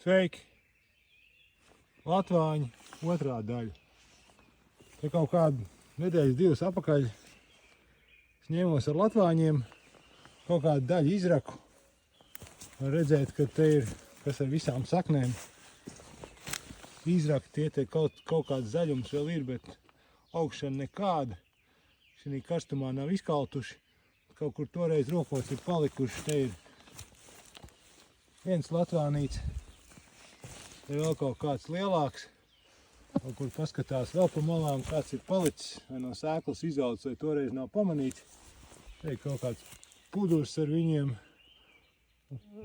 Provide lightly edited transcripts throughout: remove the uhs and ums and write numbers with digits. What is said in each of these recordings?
Sveiki! Latvāņi otrā daļa. Te kaut kādu nedēļas divas apakaļ es ņēmos ar latvāņiem, kaut kādu daļu izraku. Var redzēt, ka te ir, kas ar visām saknēm. Izraki tie te kaut kāds zaļums vēl ir, bet augšana nekāda. Šī karstumā nav izkaltuši. Kaut kur toreiz rokos ir palikuši. Te ir viens latvānīts. Te vēl kaut kāds lielāks. Kaut kur paskatās vēl pa malām, kāds ir palicis. Vai no sēklas izaudzis, vai toreiz nav pamanīts. Te ir kaut kāds pudurs ar viņiem.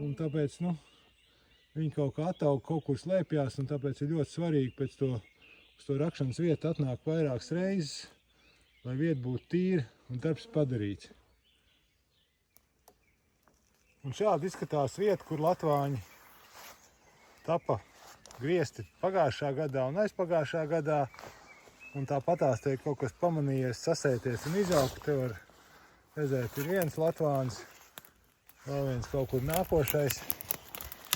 Un tāpēc, viņi kaut kā ataug, kaut kur slēpjās, un tāpēc ir ļoti svarīgi pēc uz to rakšanas vietu atnāk vairākas reizes, lai vieta būtu tīra un darbs padarīts. Un šādi izskatās vieta, kur latvāņi tapa griezti pagājušā gadā un aizpagājušā gadā. Un tāpatās te ir kaut kas pamanījies, sasēties un izaugt. Te var redzēt, ir viens latvāns, vēl viens kaut kur nākošais.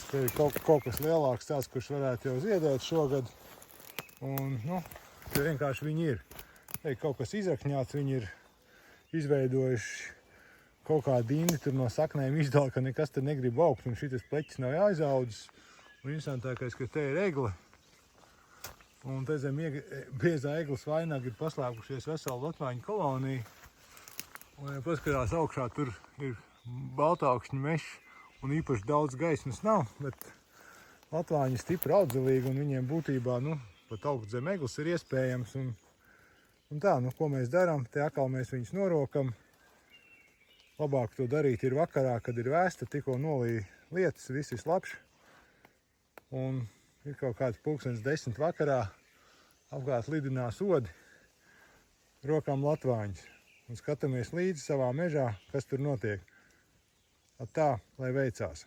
Te ir kaut kas lielāks tāds, kurš varētu jau ziedēt šogad. Un, te vienkārši viņi ir. Te ir kaut kas izrakņāts, viņi ir izveidojuši kaut kādu indi tur no saknēm izdala, ka nekas te negrib augt, un šitas pleķis nav jāizaudzis. Un interesantākais, ka te ir egle. Un te zem biezā egles vainaga ir paslēpušies vesela latvāņu kolonija. Un, ja paskatās augšā, tur ir baltākšņu mežs, un īpaši daudz gaismas nav, bet latvāņi ir stipri audzelīgi, un viņiem būtībā, pat augt zem egles ir iespējams. Un tā, ko mēs darām? Te atkal mēs viņus norokam. Labāk to darīt ir vakarā, kad ir vēsta, tikko nolīja lietas, viss ir slapšs. Un ir kaut kāds 10:00 vakarā, apkārt lidinās odi, rokām latvāņus. Un skatāmies līdzi savā mežā, kas tur notiek. Tā, lai veicās.